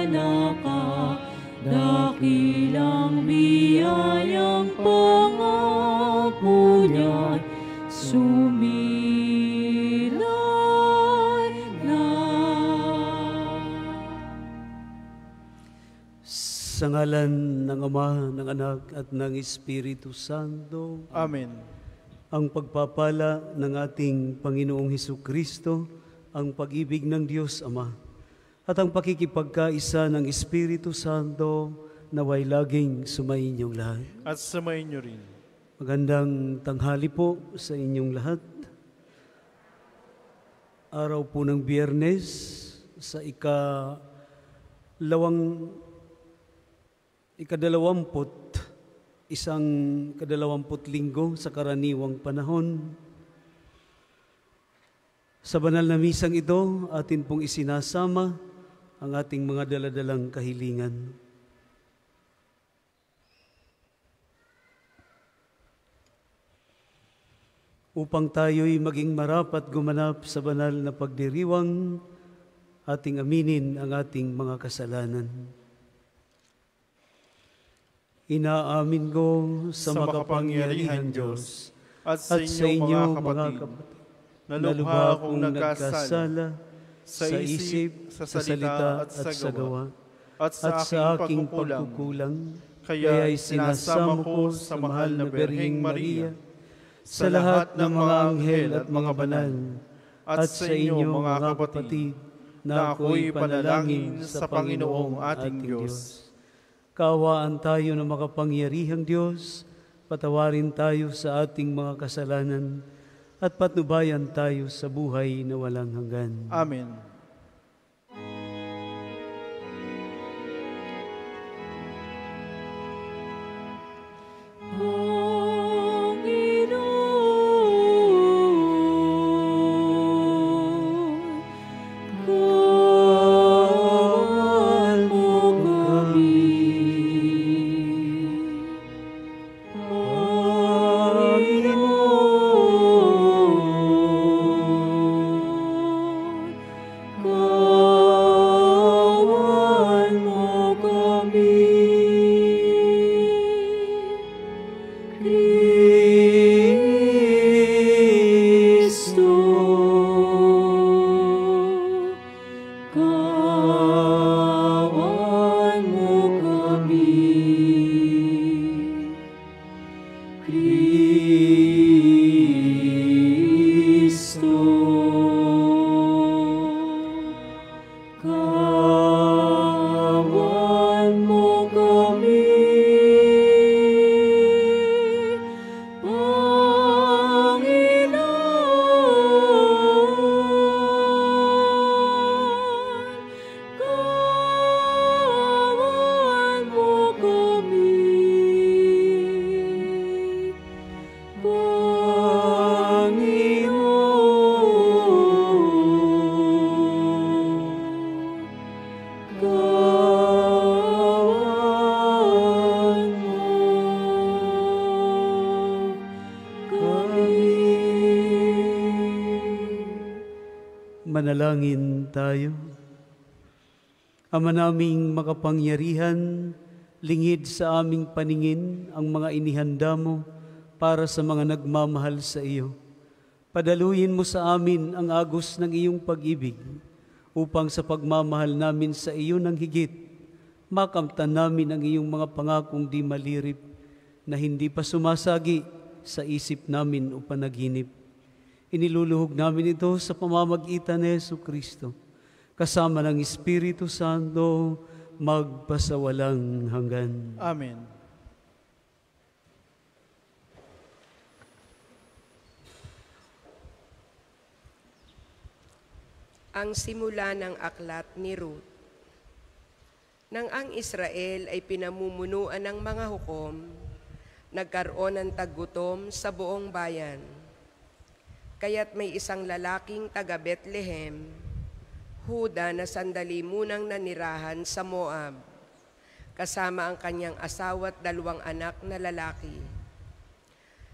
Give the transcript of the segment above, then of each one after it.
Hosana ka, dakilang biyayang pangako niya'y sumilay na. Sa ngalan ng Ama, ng Anak, at ng Espiritu Santo. Amen. Ang pagpapala ng ating Panginoong Hesukristo, ang pag-ibig ng Diyos Ama, at ang pakikipagkaisa ng Espiritu Santo naway laging sumainyong lahat. At sumayin niyo rin. Magandang tanghali po sa inyong lahat. Araw po ng Biyernes sa kadalawamput linggo sa karaniwang panahon. Sa banal na misang ito, atin pong isinasama ang ating mga daladalang kahilingan. Upang tayo'y maging marapat gumanap sa banal na pagdiriwang, ating aminin ang ating mga kasalanan. Inaamin ko sa makapangyarihang Diyos at sa inyo mga kapatid, na lubha akong nagkasala sa isip, sa salita at sa gawa, at sa aking pagkukulang, kaya'y sinasamo ko sa mahal na Birheng Maria, sa lahat ng mga anghel at mga banal, at sa inyo mga kapatid, na ako'y panalangin sa Panginoong ating Diyos. Kaawaan tayo ng makapangyarihang Diyos, patawarin tayo sa ating mga kasalanan, at patnubayan tayo sa buhay na walang hanggan. Amen. Manalangin tayo. Ama naming makapangyarihan, lingid sa aming paningin ang mga inihanda mo para sa mga nagmamahal sa iyo. Padaluyin mo sa amin ang agos ng iyong pag-ibig, upang sa pagmamahal namin sa iyo ng higit, makamtan namin ang iyong mga pangakong di malirip na hindi pa sumasagi sa isip namin o panaginip. Iniluluhog namin ito sa pamamagitan ni Jesucristo, kasama ng Espiritu Santo, magpasawalang hanggan. Amen. Ang simula ng aklat ni Ruth. Nang ang Israel ay pinamumunuan ng mga hukom, nagkaroon ng taggutom sa buong bayan. Kaya't may isang lalaking taga Bethlehem, Huda, na sandali munang nanirahan sa Moab, kasama ang kanyang asawa at 2 anak na lalaki.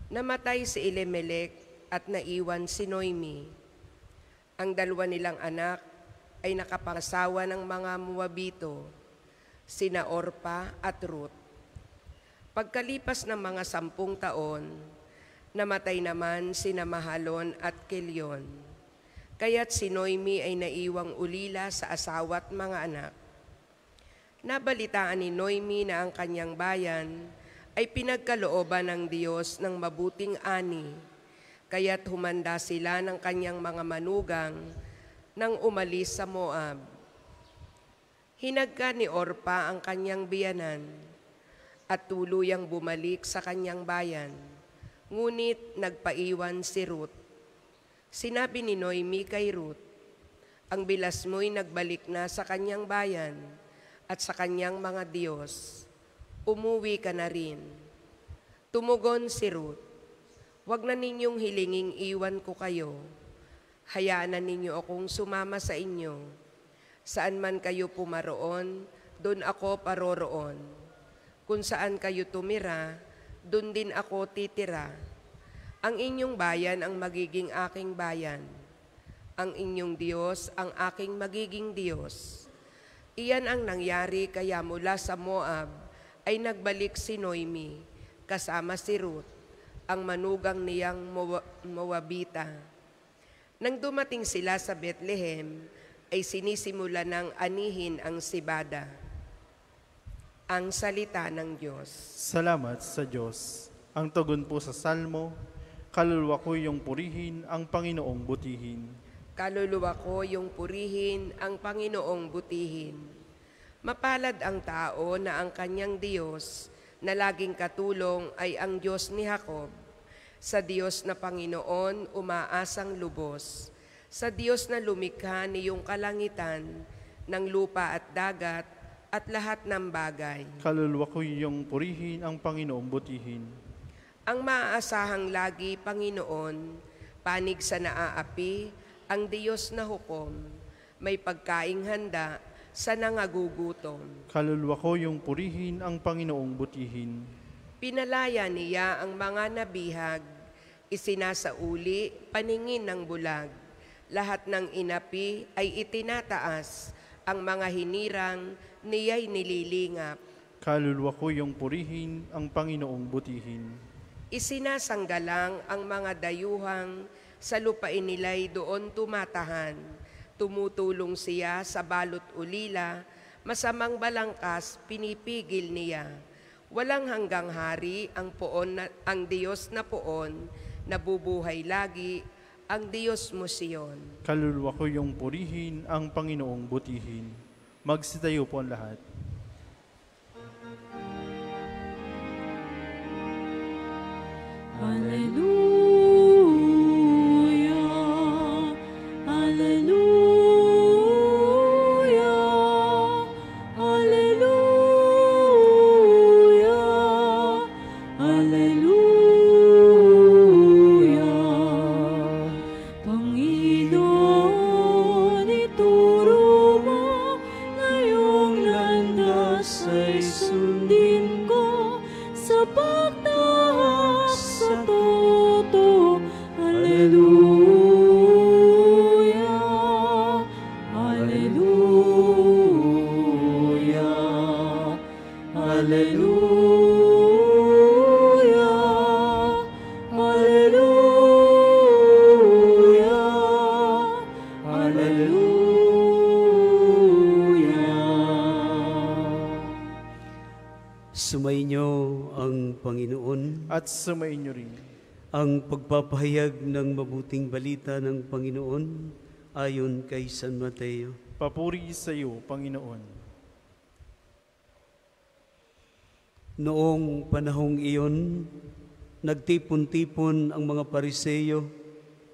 Namatay si Elimelech at naiwan si Noemi. Ang 2 nilang anak ay nakapangasawa ng mga Moabito, sina Orpa at Ruth. Pagkalipas ng mga 10 taon, namatay naman sina Mahalon at Kelion. Kaya't si Noemi ay naiwang ulila sa asawa at mga anak. Nabalitaan ni Noemi na ang kanyang bayan ay pinagkalooban ng Diyos ng mabuting ani, kaya't humanda sila ng kanyang mga manugang nang umalis sa Moab. Hinagka ni Orpa ang kanyang biyanan at tuluyang bumalik sa kanyang bayan, ngunit nagpaiwan si Ruth. Sinabi ni Noemi kay Ruth, "Ang bilas mo'y nagbalik na sa kanyang bayan at sa kanyang mga Diyos. Umuwi ka na rin." Tumugon si Ruth, "Huwag na ninyong hilinging iwan ko kayo. Hayaan na ninyo akong sumama sa inyo. Saan man kayo pumaroon, doon ako paroroon. Kung saan kayo tumira, doon din ako titira. Ang inyong bayan ang magiging aking bayan. Ang inyong Diyos ang aking magiging Diyos." Iyan ang nangyari kaya mula sa Moab ay nagbalik si Noemi kasama si Ruth, ang manugang niyang Moabita. Nang dumating sila sa Bethlehem, ay sinisimula ng anihin ang sibada. Ang salita ng Diyos. Salamat sa Diyos. Ang tugon po sa Salmo, kaluluwa ko yung purihin, ang Panginoong butihin. Kaluluwa ko yung purihin, ang Panginoong butihin. Mapalad ang tao na ang kanyang Diyos, na laging katulong ay ang Diyos ni Jacob. Sa Diyos na Panginoon, umaasang lubos. Sa Diyos na lumikha niyong kalangitan, ng lupa at dagat, at lahat ng bagay. Kaluluwa ko yung purihin, ang Panginoong butihin. Ang maaasahang lagi, Panginoon, panig sa naaapi, ang Diyos na hukom, may pagkaing handa sa nangagugutom. Kaluluwa ko yung purihin, ang Panginoong butihin. Pinalaya niya ang mga nabihag, isinasauli, paningin ng bulag. Lahat ng inapi ay itinataas, ang mga hinirang niya'y nililingap. Kaluluwa ko yung purihin, ang Panginoong butihin. Isinasanggalang ang mga dayuhang sa lupain nila'y doon tumatahan. Tumutulong siya sa balot ulila, masamang balangkas pinipigil niya. Walang hanggang hari ang Diyos na poon, nabubuhay lagi ang Diyos mo Siyon. Kaluluwa ko yung purihin, ang Panginoong butihin. Magsitayo po ang lahat. Hallelujah, Hallelujah, Hallelujah, Hallelujah. Panginoon, ituro mo ngayong landas ay sundin ko sa pagtahak sa totoo. Hallelujah, Hallelujah, Hallelujah, Hallelujah, Hallelujah. Sumainyo ang Panginoon. At sumainyo rin. Ang pagpapahayag ng mabuting balita ng Panginoon ayon kay San Mateo. Papuri sa iyo, Panginoon. Noong panahong iyon, nagtipon-tipon ang mga Pariseyo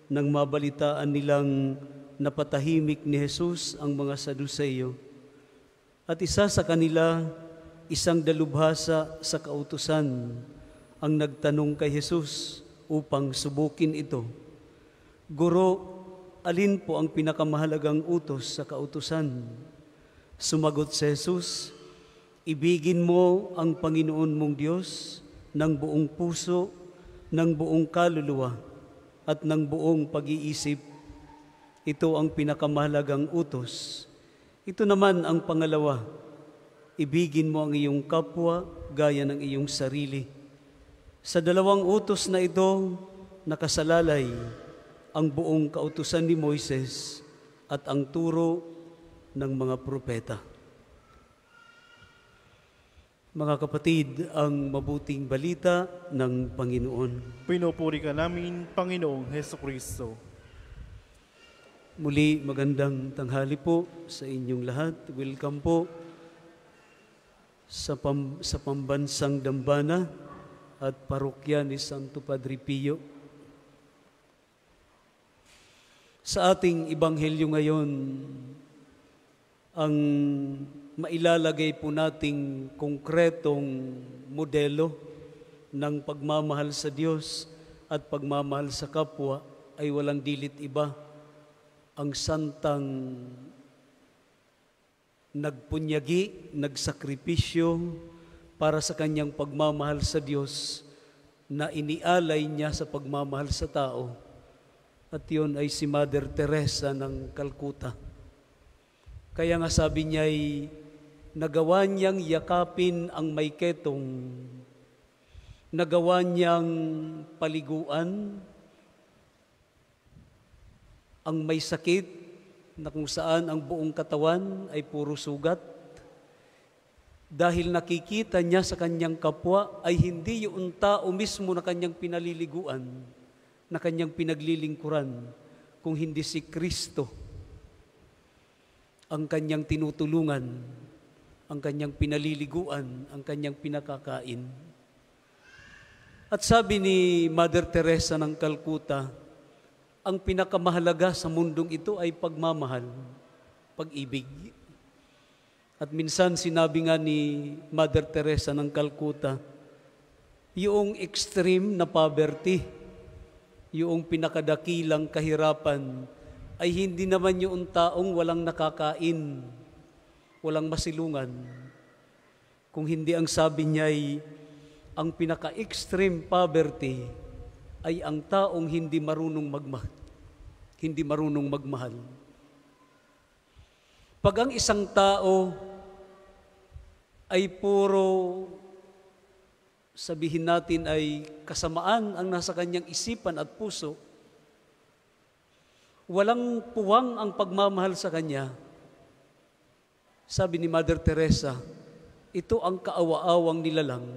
nang mabalitaan nilang napatahimik ni Jesus ang mga Saduseyo. At isa sa kanila, isang dalubhasa sa kautusan, ang nagtanong kay Jesus upang subukin ito. "Guro, alin po ang pinakamahalagang utos sa kautusan?" Sumagot si Jesus, "Ibigin mo ang Panginoon mong Diyos ng buong puso, ng buong kaluluwa, at ng buong pag-iisip. Ito ang pinakamahalagang utos. Ito naman ang pangalawa, ibigin mo ang iyong kapwa gaya ng iyong sarili. Sa dalawang utos na ito, nakasalalay ang buong kautusan ni Moises at ang turo ng mga propeta. Mga kapatid, ang mabuting balita ng Panginoon. Pinupuri ka namin, Panginoong Hesukristo. Muli, magandang tanghali po sa inyong lahat. Welcome po sa Pambansang Dambana at Parokya ni Santo Padre Pio. Sa ating Ebanghelyo ngayon, ang mailalagay po nating konkretong modelo ng pagmamahal sa Diyos at pagmamahal sa kapwa ay walang dilit iba, ang santang nagpunyagi, nagsakripisyo para sa kanyang pagmamahal sa Diyos na inialay niya sa pagmamahal sa tao. At yun ay si Mother Teresa ng Calcutta. Kaya nga sabi niya ay nagawa niyang yakapin ang may ketong, nagawa niyang paliguan ang may sakit na kung saan ang buong katawan ay puro sugat. Dahil nakikita niya sa kanyang kapwa ay hindi yung tao mismo na kanyang pinaliliguan, na kanyang pinaglilingkuran, kung hindi si Kristo ang kanyang tinutulungan, ang kanyang pinaliliguan, ang kanyang pinakakain. At sabi ni Mother Teresa ng Calcutta, ang pinakamahalaga sa mundong ito ay pagmamahal, pag-ibig. At minsan sinabi nga ni Mother Teresa ng Calcutta, yung extreme na poverty, yung pinakadakilang kahirapan, ay hindi naman yung taong walang nakakain, walang masilungan. Kung hindi ang sabi niya ay ang pinaka-extreme poverty ay ang taong hindi marunong magmahal. Pag ang isang tao ay puro, sabihin natin ay kasamaan ang nasa kanyang isipan at puso, walang puwang ang pagmamahal sa kanya, sabi ni Mother Teresa, ito ang kaawa-awang nilalang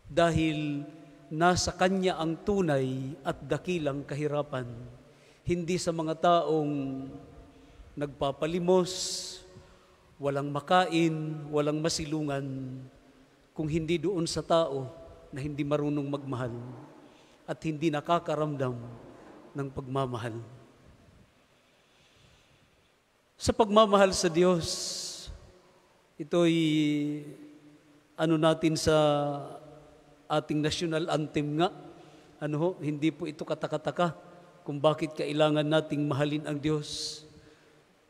dahil nasa kanya ang tunay at dakilang kahirapan, hindi sa mga taong nagpapalimos, walang makain, walang masilungan, kung hindi doon sa tao na hindi marunong magmahal at hindi nakakaramdam ng pagmamahal. Sa pagmamahal sa Diyos, ito'y natin sa ating national anthem nga. Hindi po ito katakataka kung bakit kailangan nating mahalin ang Diyos.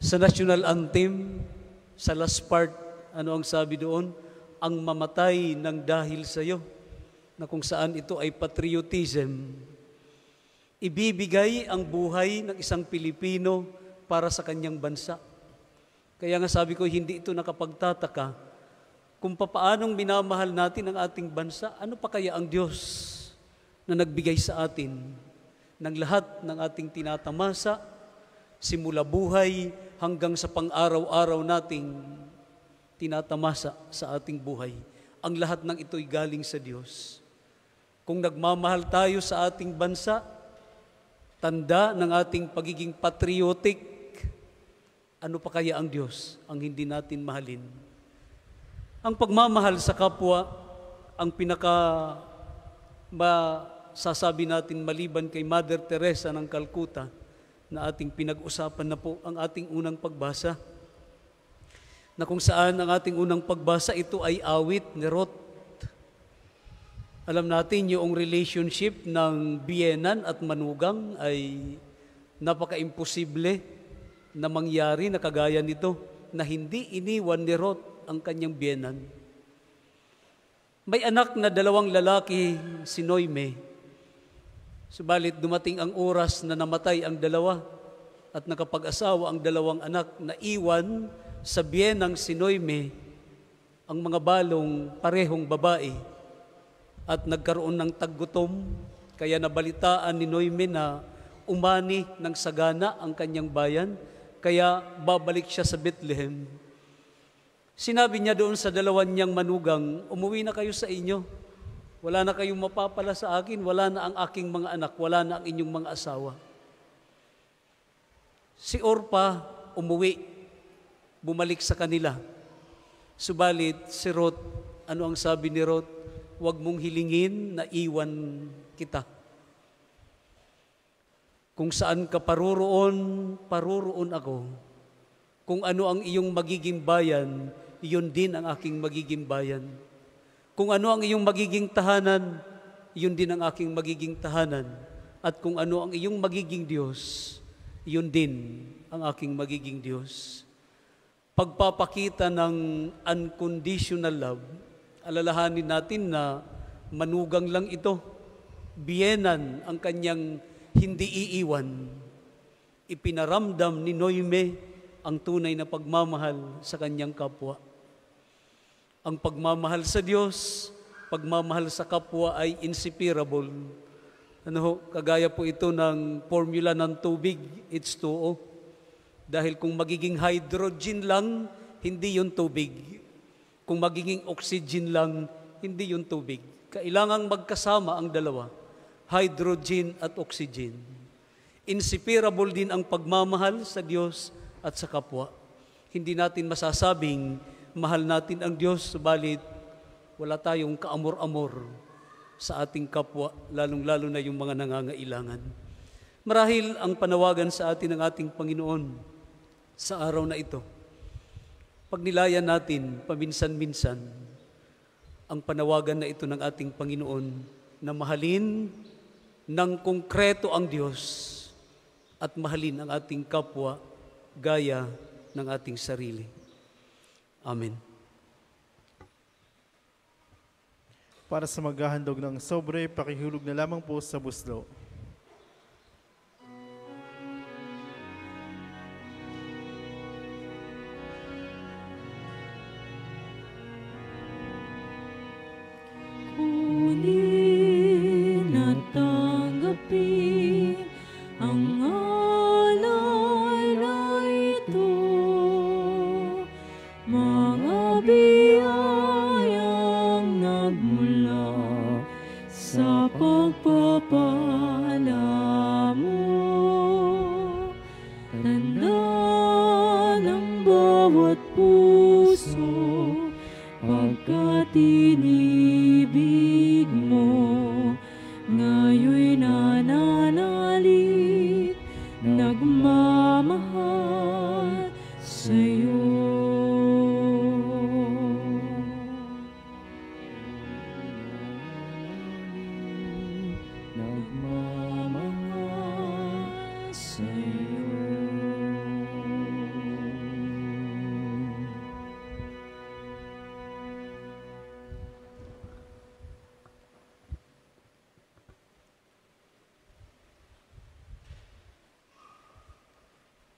Sa national anthem, sa last part, ang sabi doon? Ang mamatay ng dahil sa iyo, na kung saan ito ay patriotism. Ibibigay ang buhay ng isang Pilipino para sa kanyang bansa. Kaya nga sabi ko, hindi ito nakapagtataka kung papaanong minamahal natin ang ating bansa. Ano pa kaya ang Diyos na nagbigay sa atin ng lahat ng ating tinatamasa, simula buhay hanggang sa pang-araw-araw nating tinatamasa sa ating buhay. Ang lahat ng ito'y galing sa Diyos. Kung nagmamahal tayo sa ating bansa, tanda ng ating pagiging patriotic, ano pa kaya ang Diyos ang hindi natin mahalin? Ang pagmamahal sa kapwa, ang masasabi natin maliban kay Mother Teresa ng Calcutta, na ating pinag-usapan na po ang ating unang pagbasa, na kung saan ang ating unang pagbasa, ito ay awit ni Ruth. Alam natin yung relationship ng biyenan at manugang ay napaka-imposible na mangyari na kagaya nito, na hindi iniwan ni Ruth ang kanyang biyenan. May anak na 2 lalaki, si Noime. Subalit dumating ang oras na namatay ang 2 at nakapag-asawa ang 2 anak na iwan sa biyenang si Noemi ang mga balong parehong babae at nagkaroon ng taggutom, kaya nabalitaan ni Noemi na umani ng sagana ang kanyang bayan, kaya babalik siya sa Bethlehem. Sinabi niya doon sa dalawan niyang manugang, umuwi na kayo sa inyo. Wala na kayong mapapala sa akin, wala na ang aking mga anak, wala na ang inyong mga asawa. Si Orpa umuwi, bumalik sa kanila. Subalit si Ruth, ano ang sabi ni Ruth? Huwag mong hilingin na iwan kita. Kung saan ka paruroon, paruroon ako. Kung ano ang iyong magiging bayan, iyon din ang aking magiging bayan. Kung ano ang iyong magiging tahanan, iyon din ang aking magiging tahanan. At kung ano ang iyong magiging Diyos, iyon din ang aking magiging Diyos. Pagpapakita ng unconditional love, alalahanin natin na manugang lang ito. Biyenan ang kanyang hindi iiwan. Ipinaramdam ni Noemi ang tunay na pagmamahal sa kanyang kapwa. Ang pagmamahal sa Diyos, pagmamahal sa kapwa ay inseparable. Kagaya po ito ng formula ng tubig, H2O. Dahil kung magiging hydrogen lang, hindi yun tubig. Kung magiging oxygen lang, hindi yun tubig. Kailangang magkasama ang dalawa, hydrogen at oxygen. Inseparable din ang pagmamahal sa Diyos at sa kapwa. Hindi natin masasabing mahal natin ang Diyos, subalit wala tayong kaamor-amor sa ating kapwa, lalong-lalo na yung mga nangangailangan. Marahil ang panawagan sa atin ng ating Panginoon sa araw na ito, pagnilayan natin paminsan-minsan ang panawagan na ito ng ating Panginoon na mahalin ng konkreto ang Diyos at mahalin ang ating kapwa gaya ng ating sarili. Amen. Para sa maghahandog ng sobre, pakihulog na lamang po sa buslo. Kunin at tanggapin ang alay na ito, mga biyayang nagmula sa pagpapala mo. Tanda ng bawat puso, pagkat inibig mo, ngayon'y nananalig, nagmamahal sa'yo. Nagmamahal sa'yo.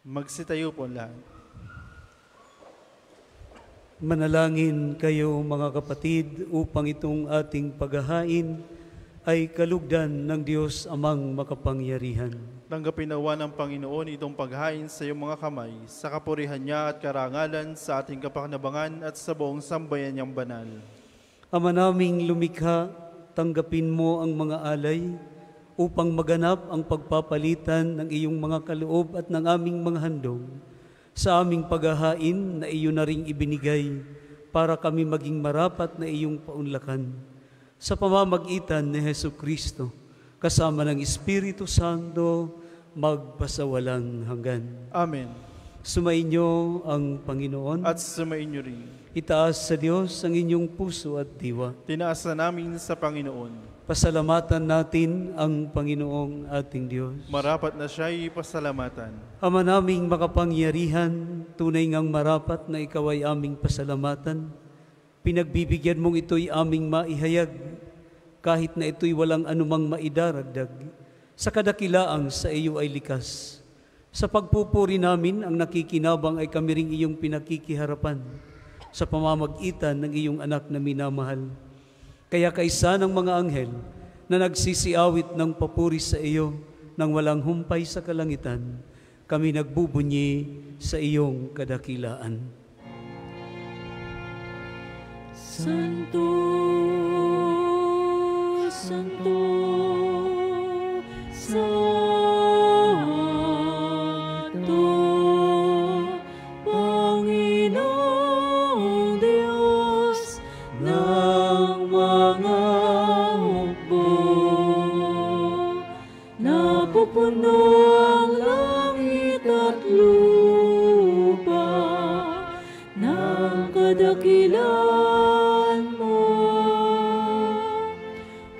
Magsitayo po lahat. Manalangin kayo mga kapatid upang itong ating paghahain ay kalugdan ng Diyos Amang makapangyarihan. Tanggapin nawa ng Panginoon itong paghain sa iyong mga kamay, sa kapurihan niya at karangalan, sa ating kapakinabangan at sa buong sambayan niyang banal. Ama naming lumikha, tanggapin mo ang mga alay upang maganap ang pagpapalitan ng iyong mga kaloob at ng aming mga handog sa aming paghahain na iyo na ring ibinigay para kami maging marapat na iyong paunlakan. Sa pamamagitan ni Jesucristo, kasama ng Espiritu Santo, magpasawalang hanggan. Amen. Sumainyo ang Panginoon. At sumainyo rin. Itaas sa Diyos ang inyong puso at diwa. Tinaas na namin sa Panginoon. Pasalamatan natin ang Panginoong ating Diyos. Marapat na siya'y pasalamatan. Ama naming makapangyarihan, tunay ngang marapat na ikaw ay aming pasalamatan. Pinagbibigyan mong ito'y aming maihayag, kahit na ito'y walang anumang maidaragdag. Sa kadakilaang sa iyo ay likas. Sa pagpupuri namin, ang nakikinabang ay kami ring iyong pinakikiharapan sa pamamagitan ng iyong anak na minamahal. Kaya kaisa ng mga anghel na nagsisiawit ng papuri sa iyo nang walang humpay sa kalangitan, kami nagbubunyi sa iyong kadakilaan. Santo, Santo, Santo, Panginoong Diyos ng mga hukbo. Napupuno ang langit at lupa ng kadakilaan mo.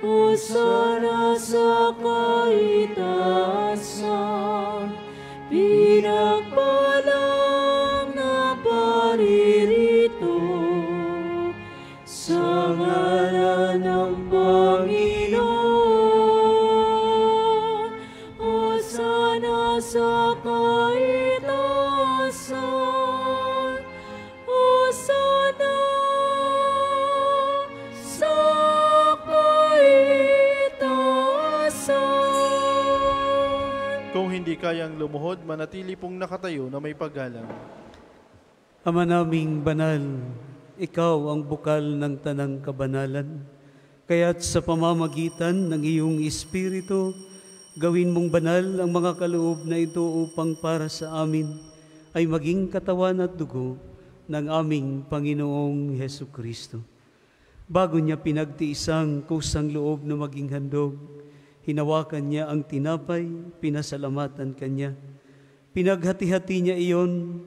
Hosana sa kaitaasan, pinagpalang na paririto sa ngalan ng Panginoon. Hosana sa kaitaasan, Hosana sa kaitaasan. Kung hindi kayang lumuhod, manatili pong nakatayo na may paggalang. Ama naming banal, ikaw ang bukal ng tanang kabanalan. Kaya't sa pamamagitan ng iyong Espiritu, gawin mong banal ang mga kaloob na ito upang para sa amin ay maging katawan at dugo ng aming Panginoong Hesukristo. Bago niya pinagtiisang kusang loob na maging handog, hinawakan niya ang tinapay, pinasalamatan kanya. Pinaghati-hati niya iyon,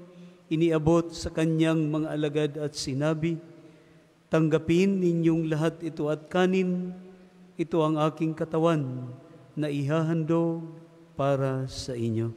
iniabot sa kanyang mga alagad at sinabi, "Tanggapin ninyong lahat ito at kanin, ito ang aking katawan na ihahandog para sa inyo."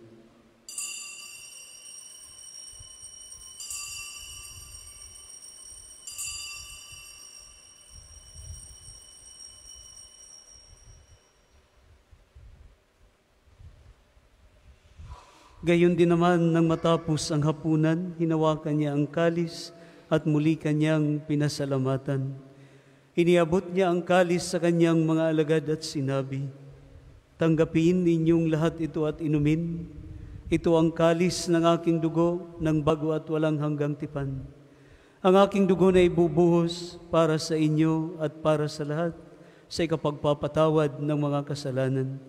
Gayon din naman nang matapos ang hapunan, hinawakan niya ang kalis at muli kanyang pinasalamatan. Iniabot niya ang kalis sa kanyang mga alagad at sinabi, "Tanggapin ninyong lahat ito at inumin. Ito ang kalis ng aking dugo ng bago at walang hanggang tipan. Ang aking dugo na ibubuhos para sa inyo at para sa lahat sa ikapagpapatawad ng mga kasalanan.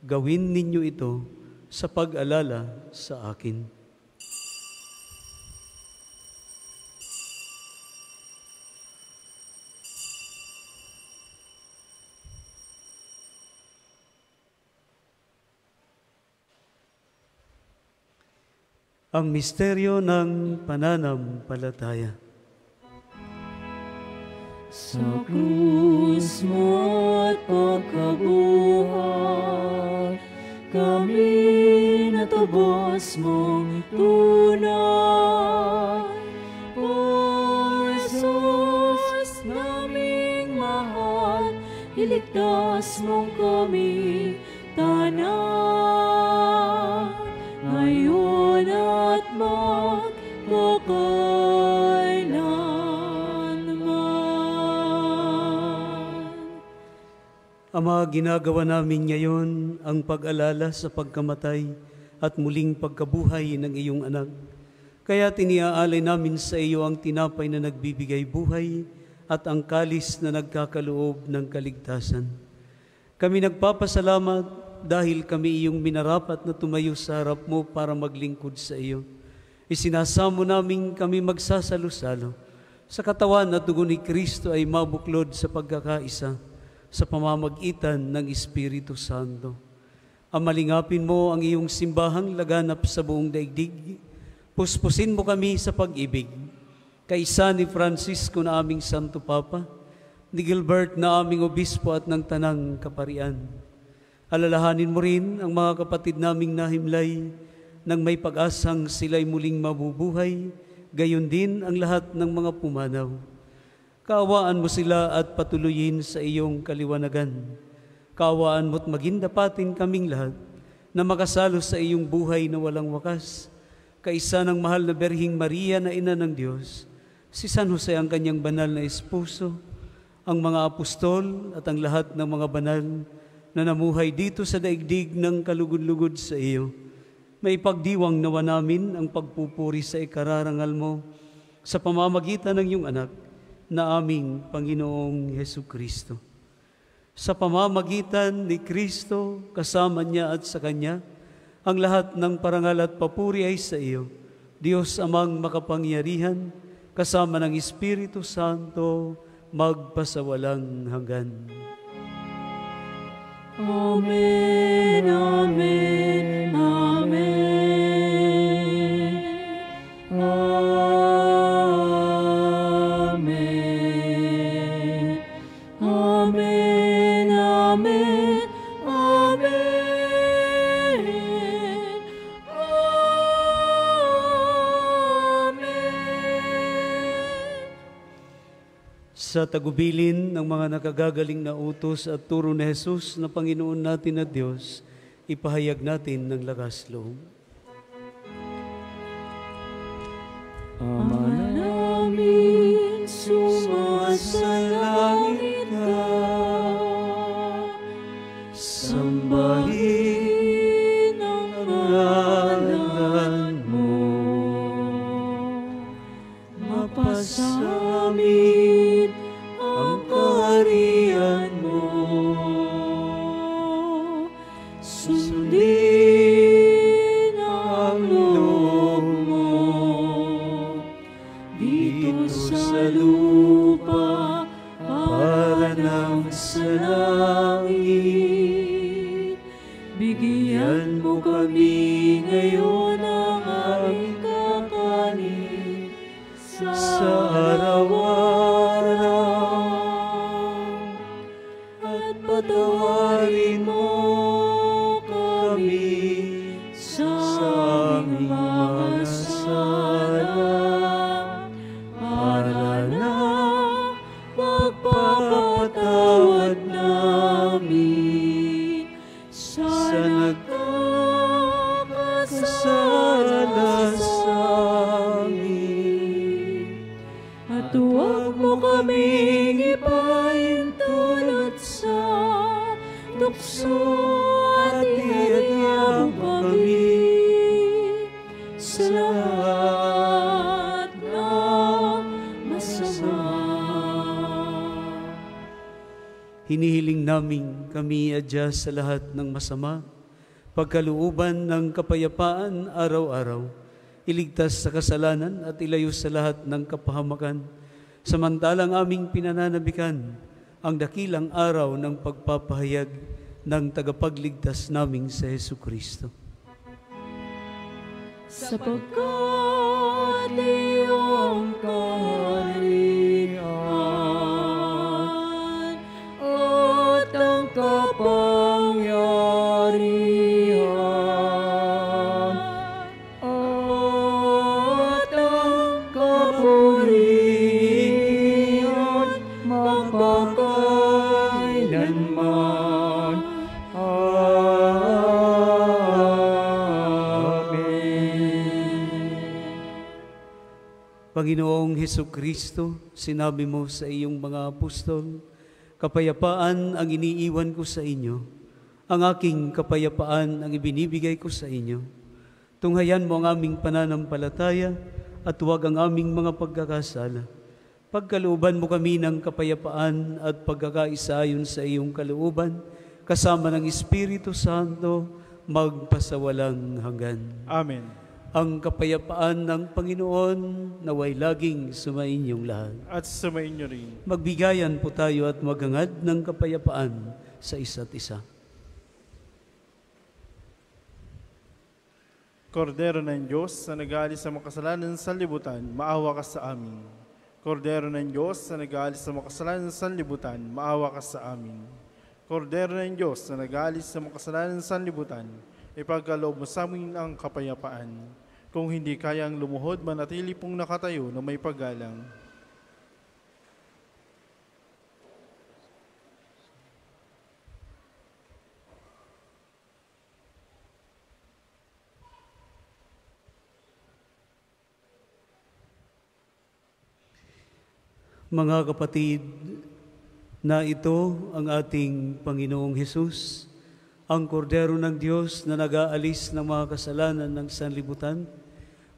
Gawin ninyo ito sa pag-alala sa akin." Ang misteryo ng pananampalataya. Sa krus mo at pagkabuhay, kami natubos mong tunay. O Jesus, naming mahal, iligtas mong kami tanan, ngayon at magkakailanman. Ama, ginagawa namin ngayon ang pag-alala sa pagkamatay at muling pagkabuhay ng iyong anak. Kaya tiniaalay namin sa iyo ang tinapay na nagbibigay buhay at ang kalis na nagkakaloob ng kaligtasan. Kami nagpapasalamat dahil kami iyong minarapat na tumayo sa harap mo para maglingkod sa iyo. Isinasamo namin kami magsasalo-salo sa katawan at dugo ni Kristo ay mabuklod sa pagkakaisa sa pamamagitan ng Espiritu Santo. Amalingapin mo ang iyong simbahang laganap sa buong daigdig. Puspusin mo kami sa pag-ibig. Kaisa ni Francisco na aming Santo Papa, ni Gilbert na aming obispo at ng Tanang Kaparian. Alalahanin mo rin ang mga kapatid naming nahimlay nang may pag-asang sila'y muling mabubuhay, gayon din ang lahat ng mga pumanaw. Kaawaan mo sila at patuloyin sa iyong kaliwanagan. Kaawaan mo't maging dapatin kaming lahat na makasalo sa iyong buhay na walang wakas, kaisa ng mahal na Berhing Maria na Ina ng Diyos, si San Jose ang kanyang banal na esposo, ang mga apostol at ang lahat ng mga banal na namuhay dito sa daigdig ng kalugod-lugod sa iyo. May pagdiwang nawa namin ang pagpupuri sa ikararangal mo sa pamamagitan ng iyong anak na aming Panginoong Hesukristo. Sa pamamagitan ni Kristo, kasama niya at sa Kanya, ang lahat ng parangal at papuri ay sa iyo, Diyos Amang makapangyarihan, kasama ng Espiritu Santo, magpasawalang hanggan. Amen, amen, amen. Amen. Amen, amen, amen. Amen. Sa tagubilin ng mga nakagagaling na utos at turo ni Jesus na Panginoon natin at Diyos, ipahayag natin ng lakas loob. Ama namin, sumasalangit ka. Sambahin ang ngalan mo. Mapasamin ang kaharian mo. Sundin ang loob mo dito sa lupa para ng sa langit. Bigyan mo kami ngayon ng aming kakanin sa araw-araw, at patawarin mo kami sa aming mga sala, para na magpapatawad namin sa nagkakasala sa amin. At huwag mo kaming ipahintulot sa tukso, at iadya mo kami sa lahat ng masama. Hinihiling namin kami adya sa lahat ng masama, pagkalooban ng kapayapaan araw-araw, iligtas sa kasalanan at ilayo sa lahat ng kapahamakan, samantalang aming pinananabikan ang dakilang araw ng pagpapahayag ng tagapagligtas naming sa Hesukristo. Sapagkat iyong kaharian at ang kapangyarihan at ang kapurihan magpakailanman. Panginoong Hesukristo, sinabi mo sa iyong mga apostol, kapayapaan ang iniiwan ko sa inyo, ang aking kapayapaan ang ibinibigay ko sa inyo. Tunghayan mo ang aming pananampalataya at huwag ang aming mga pagkakasala. Pagkalooban mo kami ng kapayapaan at pagkakaisa ayon sa iyong kalooban, kasama ng Espiritu Santo, magpasawalang hanggan. Amen. Ang kapayapaan ng Panginoon naway laging sumainyong lahat. At sumainyo rin. Magbigayan po tayo at maghangad ng kapayapaan sa isa't isa. Kordero ng Diyos na nag-aalis sa makasalanan sa libutan, maawa ka sa amin. Kordero ng Diyos na nag-aalis sa makasalanan sa libutan, maawa ka sa amin. Kordero ng Diyos na nag-aalis sa makasalanan sa libutan, ipagkaloob mo sa amin ang kapayapaan. Kung hindi kayang lumuhod, manatili pong nakatayo na may paggalang. Mga kapatid, na ito ang ating Panginoong Hesus, ang kordero ng Diyos na nag-aalis ng mga kasalanan ng sanlibutan.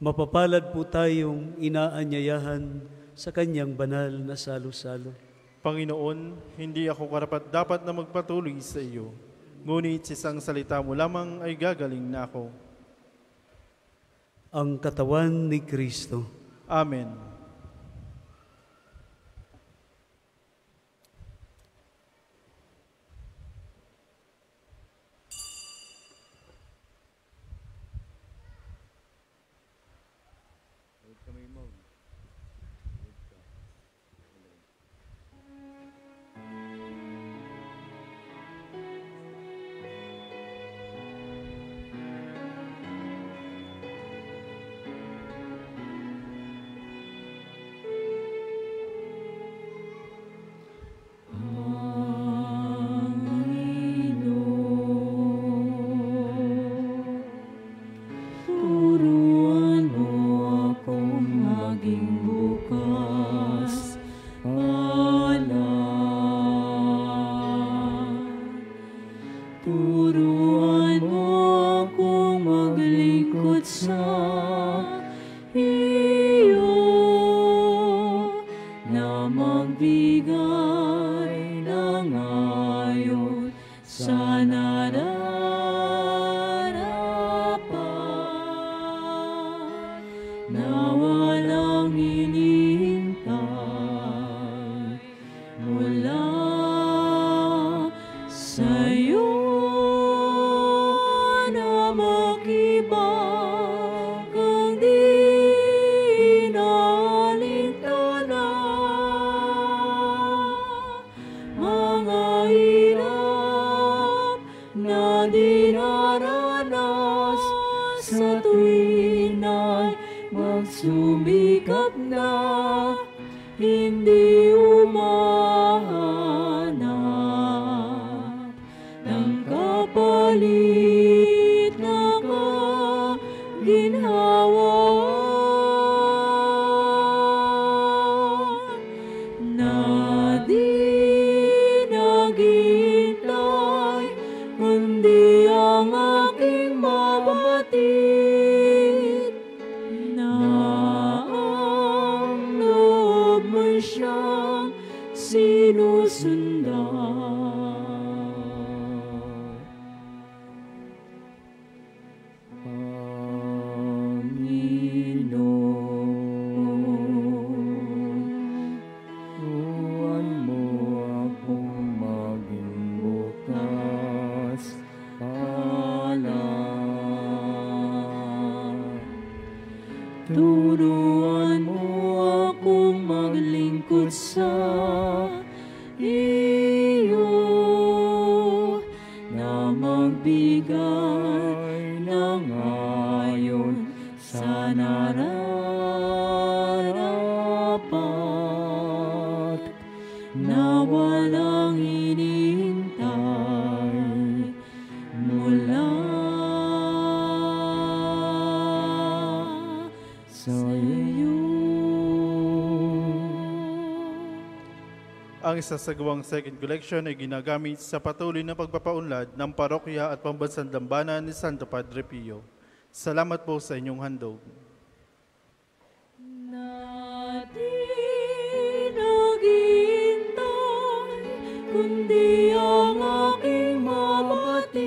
Mapapalad po tayong inaanyayahan sa kanyang banal na salo-salo. Panginoon, hindi ako karapat-dapat na magpatuloy sa iyo, ngunit isang salita mo lamang ay gagaling na ako. Ang katawan ni Kristo. Amen. Turuan mo akong maglingkod sa iyo, na magbigay ng ayon sa nararapat, na walang hinihintay mula sa iyo. Ang isasagawang second collection ay ginagamit sa patuloy na pagpapaunlad ng parokya at pambansang dambana ni Santo Padre Pio. Salamat po sa inyong handog. Natin naghihintay, kundi ang aking mabatid,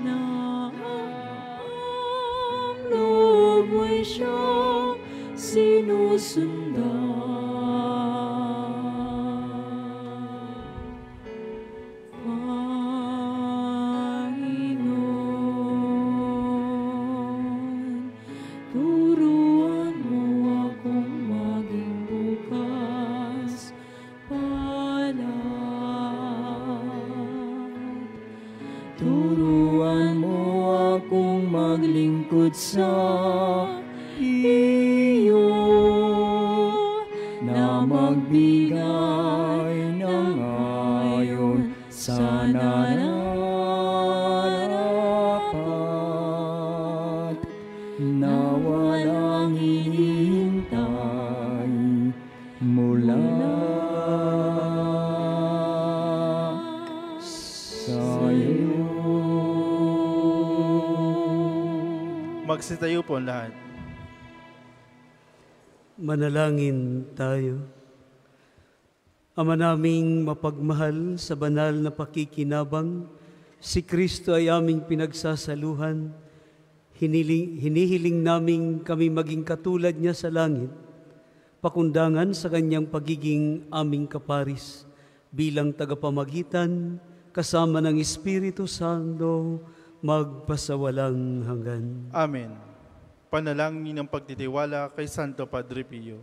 na ang loob mo'y siyang sinusundan. Panginoon, turuan mo akong maging bukas palad. Turuan mo akong maglingkod sa iyo, na magbigay ng ayon sa nararapat, na walang hinihintay Magsitayo po ang lahat. Manalangin tayo. Ama naming mapagmahal, sa banal na pakikinabang, si Kristo ay aming pinagsasaluhan. Hinihiling naming kami maging katulad niya sa langit, pakundangan sa kanyang pagiging aming kaparis, bilang tagapamagitan, kasama ng Espiritu Santo, magpasawalang hanggan. Amen. Panalangin ng pagtitiwala kay Santo Padre Pio.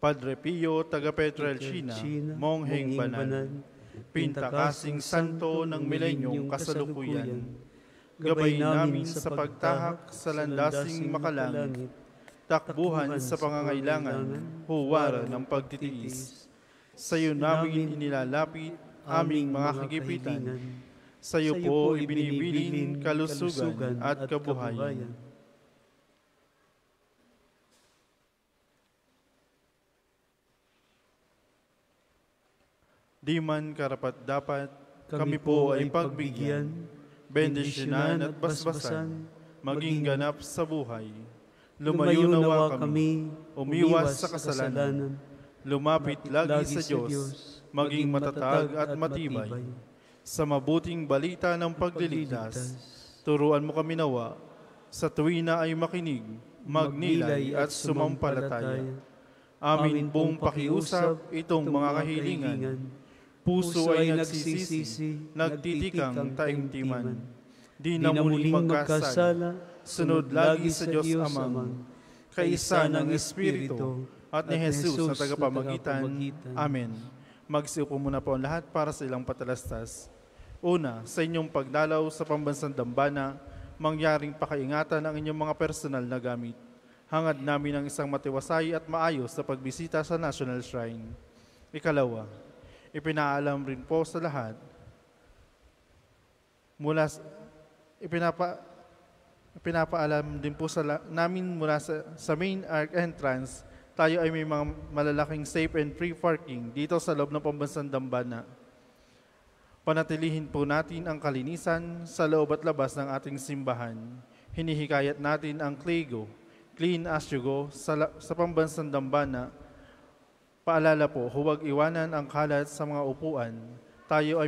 Padre Pio, taga Petrelcina, Mongheng Banal, pintakasing santo ng milenyong kasalukuyan, gabay namin sa pagtahak sa landasing makalangit, takbuhan sa pangangailangan, huwara ng pagtitiis. Sa iyo namin inilalapit aming mga kagipitan, sa iyo po ibinibilin kalusugan at kabuhayan. Di man karapat-dapat, kami po ay pagbigyan, bendisyonan at basbasan, maging ganap sa buhay. Lumayo nawa kami, umiwas sa kasalanan, lumapit lagi sa Diyos, maging matatag at matibay. Sa mabuting balita ng pagliligtas, turuan mo kami nawa, sa tuwina ay makinig, magnilay at sumampalataya. Amin pong pakiusap itong mga kahilingan. Puso ay nagsisisi, nagtitikang taimtiman. Di na muling magkasala, sunod lagi sa Diyos Amang, kaisa ng Espiritu at ni Jesus na tagapamagitan. Amen. Magsiupo muna po ang lahat para sa ilang patalastas. Una, sa inyong pagdalaw sa pambansang dambana, mangyaring pakaingatan ang inyong mga personal na gamit. Hangad namin ang isang matiwasay at maayos na pagbisita sa National Shrine. Ikalawa, ipinaalam rin po sa lahat ipinapaalam din po namin mula sa main arc entrance, tayo ay may mga malalaking safe and free parking dito sa loob ng pambansang dambana. Panatilihin po natin ang kalinisan sa loob at labas ng ating simbahan. Hinihikayat natin ang Clego, Clean as you go, sa pambansang dambana. Paalala po, huwag iwanan ang kalat sa mga upuan. Tayo ay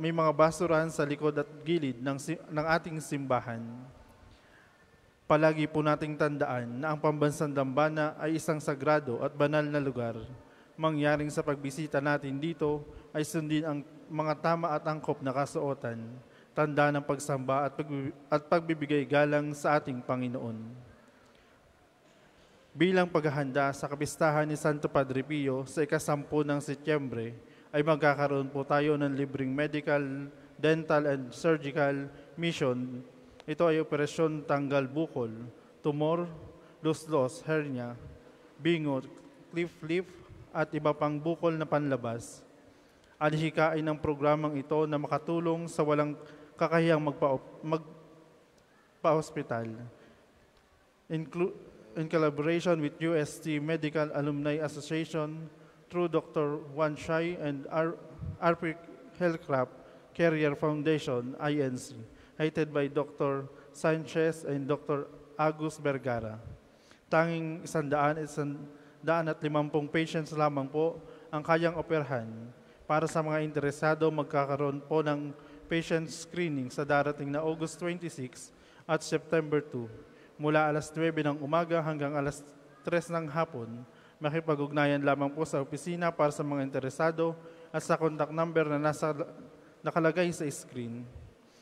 may mga basuran sa likod at gilid ng ating simbahan. Palagi po nating tandaan na ang pambansang dambana ay isang sagrado at banal na lugar. Mangyaring sa pagbisita natin dito ay sundin ang mga tama at angkop na kasuotan, tanda ng pagsamba at pagbibigay galang sa ating Panginoon. Bilang paghahanda sa kapistahan ni Santo Padre Pio sa ika-10 ng Setyembre, ay magkakaroon po tayo ng libreng medical, dental and surgical mission. Ito ay operasyon tanggal bukol, tumor, luslos, hernia, bingot, cleft lip at iba pang bukol na panlabas. Alihikain ng programang ito na makatulong sa walang kakahiyang magpa-hospital. In collaboration with UST Medical Alumni Association through Dr. Wan Shai and RP Healthcraft Career Foundation, INC, headed by Dr. Sanchez and Dr. Agus Vergara. Tanging 150 patients lamang po ang kayang operahan. Para sa mga interesado, magkakaroon po ng patient screening sa darating na August 26 at September 2. Mula alas 9 ng umaga hanggang alas 3 ng hapon, makipag-ugnayan lamang po sa opisina para sa mga interesado at sa contact number na nakalagay sa screen.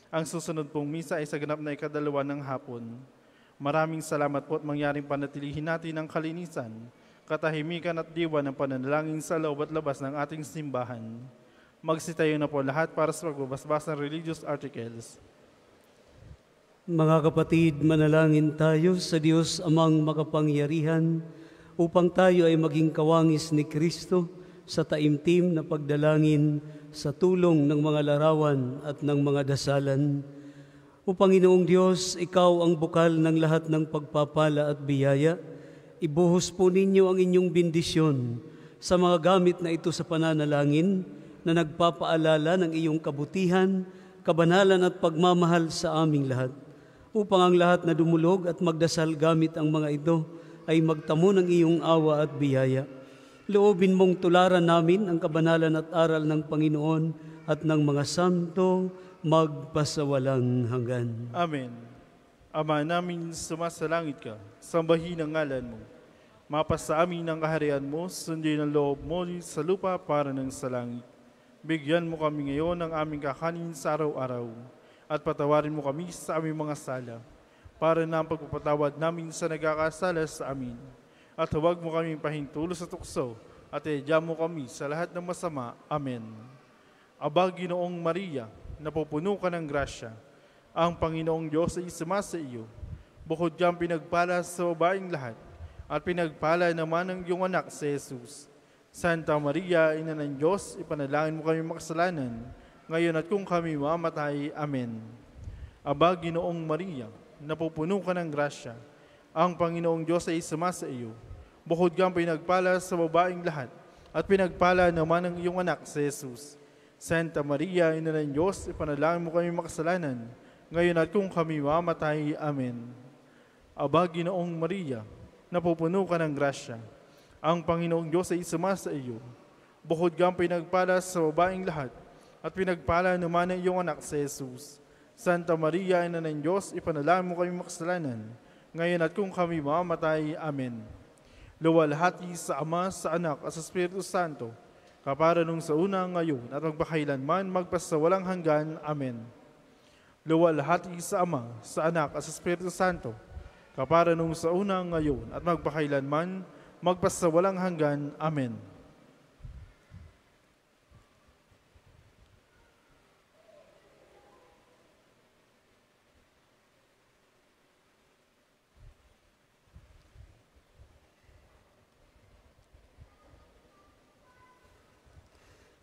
Ang susunod pong misa ay sa ganap na ika-2 ng hapon. Maraming salamat po at mangyaring panatilihin natin ang kalinisan, katahimikan at diwa ng pananalangin sa loob at labas ng ating simbahan. Magsitayo na po lahat para sa pagbabasbas ng religious articles. Mga kapatid, manalangin tayo sa Diyos Amang makapangyarihan upang tayo ay maging kawangis ni Kristo sa taimtim na pagdalangin sa tulong ng mga larawan at ng mga dasalan. O Panginoong Diyos, Ikaw ang bukal ng lahat ng pagpapala at biyaya. Ibuhos po ninyo ang inyong bendisyon sa mga gamit na ito sa pananalangin na nagpapaalala ng iyong kabutihan, kabanalan at pagmamahal sa aming lahat. upang ang lahat na dumulog at magdasal gamit ang mga ito ay magtamo ng iyong awa at biyaya. Loobin mong tularan namin ang kabanalan at aral ng Panginoon at ng mga santo magpasawalang hanggan. Amen. Ama namin, sumasalangit ka, sambahin ang ngalan mo. Mapasa amin ang kaharian mo, sundin ang loob mo sa lupa para ng sa langit. Bigyan mo kami ngayon ng aming kakanin sa araw-araw at patawarin mo kami sa aming mga sala para na ang pagpapatawad namin sa nagkakasala sa amin. At huwag mo kami pahintulo sa tukso at iadya mo kami sa lahat ng masama. Amen. Aba, Ginoong Maria, napupuno ka ng grasya. Ang Panginoong Diyos ay sumasa iyo. Bukod kang pinagpala sa babaeng lahat at pinagpala naman ang iyong anak si Jesus. Santa Maria, Ina ng Diyos, ipanalangin mo kami makasalanan, ngayon at kung kami mamatay. Amen. Aba, Ginoong Maria, napupuno ka ng grasya. Ang Panginoong Diyos ay sumasa iyo. Bukod kang pinagpala sa babaeng lahat, at pinagpala naman ang iyong anak si Jesus. Santa Maria, Ina ng Diyos, ipanalangin mo kami makasalanan, ngayon at kung kami mamatay. Amen. Aba, Ginoong Maria, napupuno ka ng grasya. Ang Panginoong Diyos ay sumasa iyo. Bukod kang pinagpala sa babaeng lahat, at pinagpala naman ang iyong anak si Jesus. Santa Maria, Ina ng Diyos, ipanalangin mo kami makasalanan, ngayon at kung kami mamatay. Amen. Luwalhati sa Ama, sa Anak, at sa Espiritu Santo, kapara nung sa una, ngayon, at magpakailanman, magpasawalang hanggan. Amen. Luwalhati sa Ama, sa Anak, at sa Espiritu Santo, kapara nung sa una, ngayon, at magpakailanman, magpasawalang hanggan. Amen.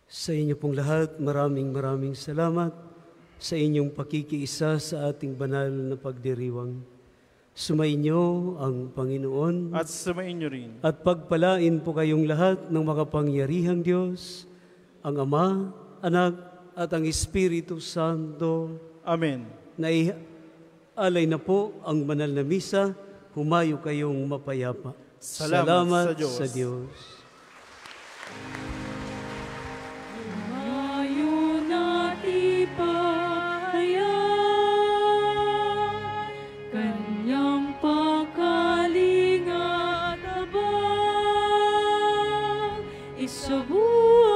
Sa inyo pong lahat, maraming salamat sa inyong pakikiisa sa ating banal na pagdiriwang. Sumainyo ang Panginoon At sumainyo rin. at pagpalain po kayong lahat ng makapangyarihang Diyos, ang Ama, Anak, at ang Espiritu Santo. Amen. Alay na po ang banal na misa, humayo kayong mapayapa. Salamat sa Diyos. Ngayon at ipahayag Kanyang pagkalinga at habag, isabuhay